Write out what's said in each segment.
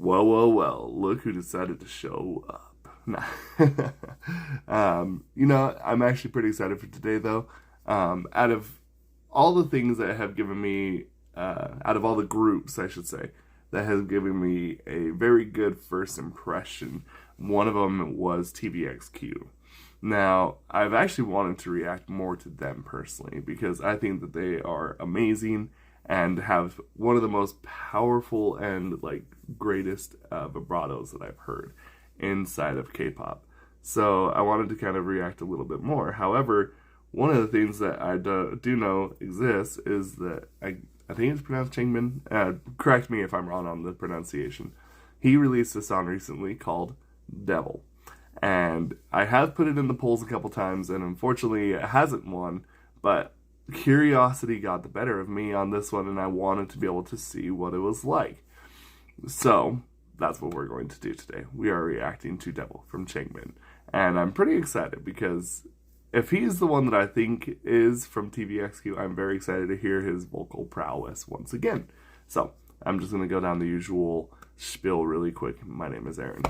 Well, well, well, look who decided to show up. Nah. I'm actually pretty excited for today, though. Out of all the things that have given me, out of all the groups, I should say, that has given me a very good first impression, one of them was TVXQ. Now, I've actually wanted to react more to them personally because I think that they are amazing and have one of the most powerful and like greatest vibratos that I've heard inside of K-pop. So I wanted to kind of react a little bit more. However, one of the things that I do know exists is that I think it's pronounced Changmin. Correct me if I'm wrong on the pronunciation. He released a song recently called Devil. And I have put it in the polls a couple times, and unfortunately it hasn't won, but curiosity got the better of me on this one, and I wanted to be able to see what it was like. So, that's what we're going to do today. We are reacting to Devil from Changmin. And I'm pretty excited because if he's the one that I think is from TVXQ, I'm very excited to hear his vocal prowess once again. So, I'm just going to go down the usual spiel really quick. My name is Aaron,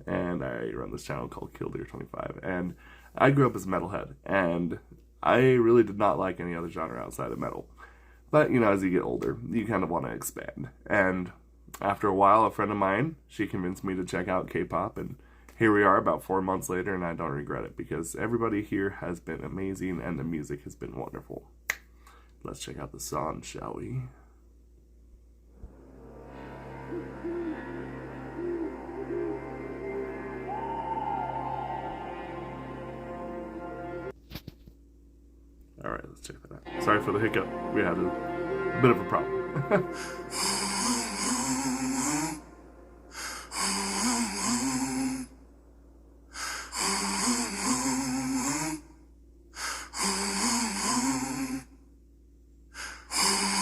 and I run this channel called Killdeer25, and I grew up as a metalhead, and I really did not like any other genre outside of metal. But, as you get older, you kind of want to expand. And after a while, a friend of mine, she convinced me to check out K-pop, and here we are about 4 months later, and I don't regret it, because everybody here has been amazing, and the music has been wonderful. Let's check out the song, shall we? Alright, let's check that out. Sorry for the hiccup. We had a bit of a problem.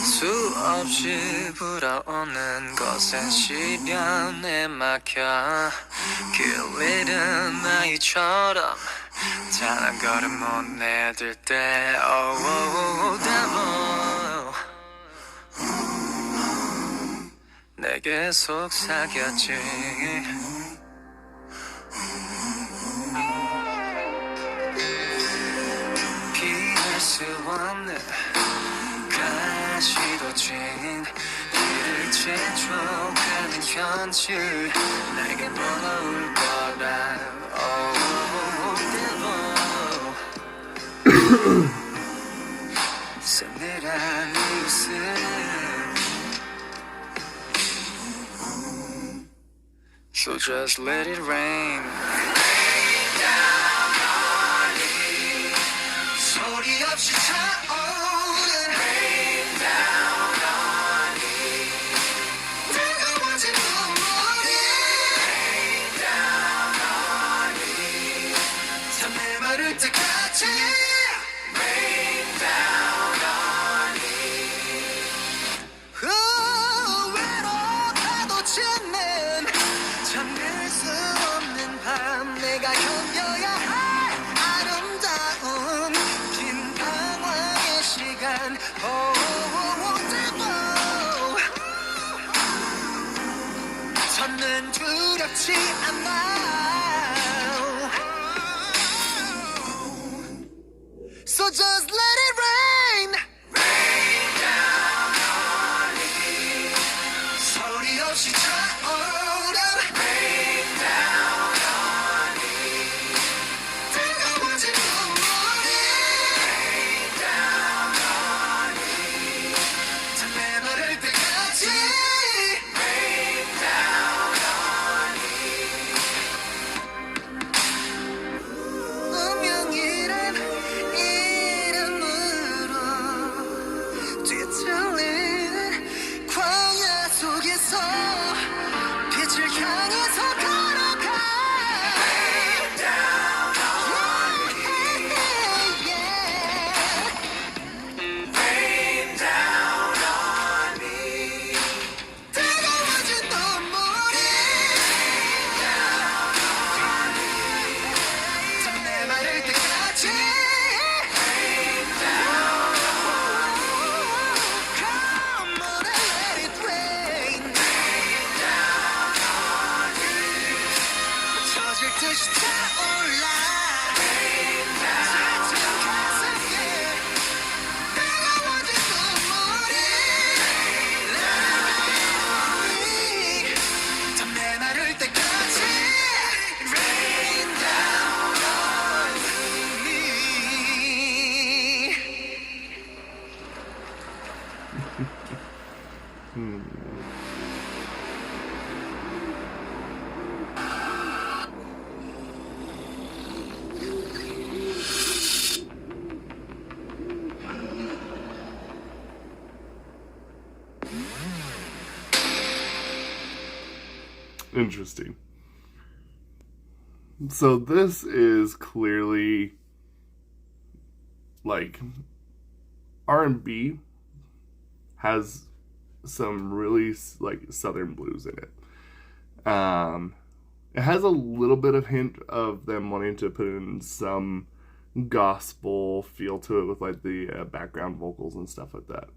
수없이 불어오는 것에 시련에 막혀 길 잃은 아이처럼 단 한 걸음 못 내딜 때 Oh devil 내게 속삭였지 피할 수 없는 가시도진 이를 재촉하는 현실 내게 돌아올 거라 Oh devil 서늘한 이웃은 So just let it rain Rain down on me 소리 없이 차오른 Rain down on me 뜨거워진 눈물이 Rain down on me 다 메마를 때까지 Rain down on me 외로워도 짓는 잠들 수 없는 밤 내가 견뎌야 할 아름다운 긴 방황의 시간 저는 두렵지 않아 So just let it rain Rain down on me 소리 없이 차오른 Rain down on me 뜨거워진 눈물이 Rain down on me 다 메마를 때까지 Rain down on me 운명이란 이런 듯이 타올라 지친 가슴에 뜨거워진 눈물이 다 메마를 때까지 Rain down on me. Interesting. So this is clearly like R&B has some really like southern blues in it. It has a little bit of hint of them wanting to put in some gospel feel to it with like the background vocals and stuff like that.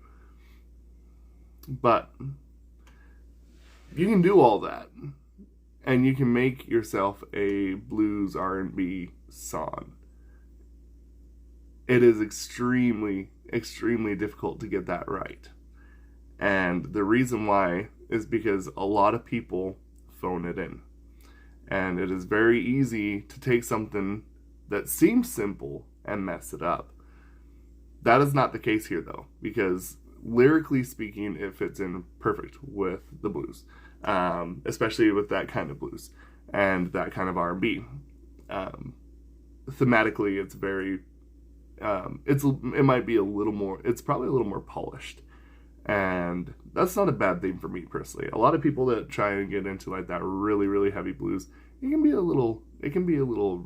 But you can do all that, and you can make yourself a blues R&B song. It is extremely, extremely difficult to get that right. And the reason why is because a lot of people phone it in. And it is very easy to take something that seems simple and mess it up. That is not the case here, though, because lyrically speaking, it fits in perfect with the blues, especially with that kind of blues and that kind of R&B. Thematically, it's very, it might be a little more, it's probably a little more polished. And that's not a bad thing for me personally. A lot of people that try and get into like that really, really heavy blues, it can be a little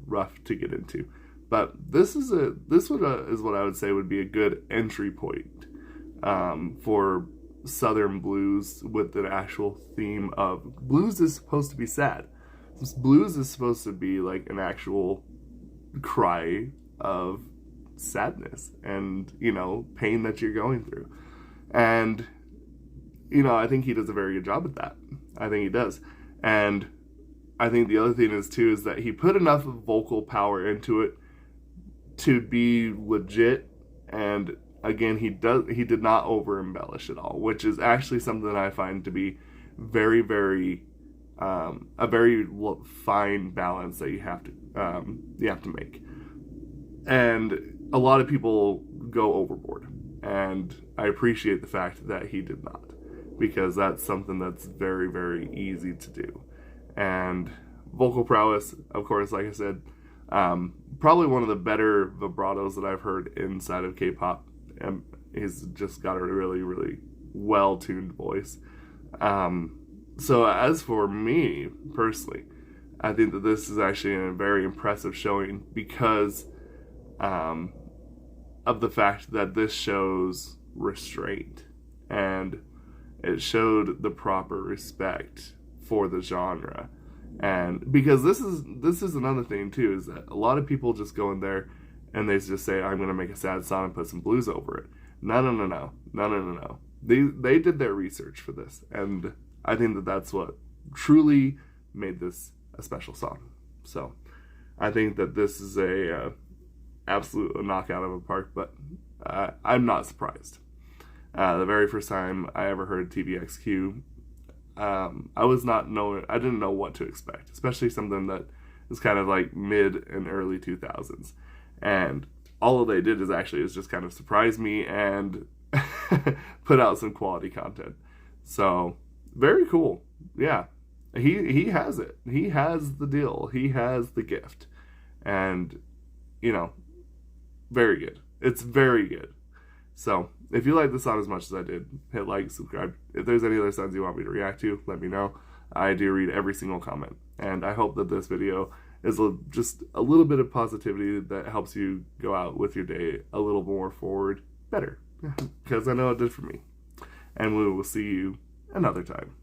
rough to get into. But this is what I would say would be a good entry point for Southern blues with an actual theme of blues is supposed to be sad. Blues is supposed to be like an actual cry of sadness and, pain that you're going through. And, I think he does a very good job at that. I think he does. And I think the other thing is that he put enough vocal power into it to be legit. And again, he did not over embellish at all, which is actually something that I find to be very, very, a very fine balance that you have to make. And a lot of people go overboard. And I appreciate the fact that he did not, because that's something that's very, very easy to do. And vocal prowess, of course, like I said, probably one of the better vibratos that I've heard inside of K-pop. And he's just got a really, really well-tuned voice. So as for me, personally, I think that this is actually a very impressive showing because of the fact that this shows restraint and it showed the proper respect for the genre. And because this is another thing too, is that a lot of people just go in there and they just say, I'm going to make a sad song and put some blues over it. No. They did their research for this, and I think that that's what truly made this a special song. So I think that this is a absolute knockout of a park, but I'm not surprised. The very first time I ever heard TVXQ, I didn't know what to expect, especially something that is kind of like mid and early 2000s. And all they did is just kind of surprise me and put out some quality content. So very cool. Yeah, he has it. He has the deal. He has the gift, and very good. It's very good. So if you like the song as much as I did, hit like, subscribe. If there's any other songs you want me to react to, let me know. I do read every single comment, and I hope that this video is just a little bit of positivity that helps you go out with your day a little more forward, better, because I know it did for me. And we will see you another time.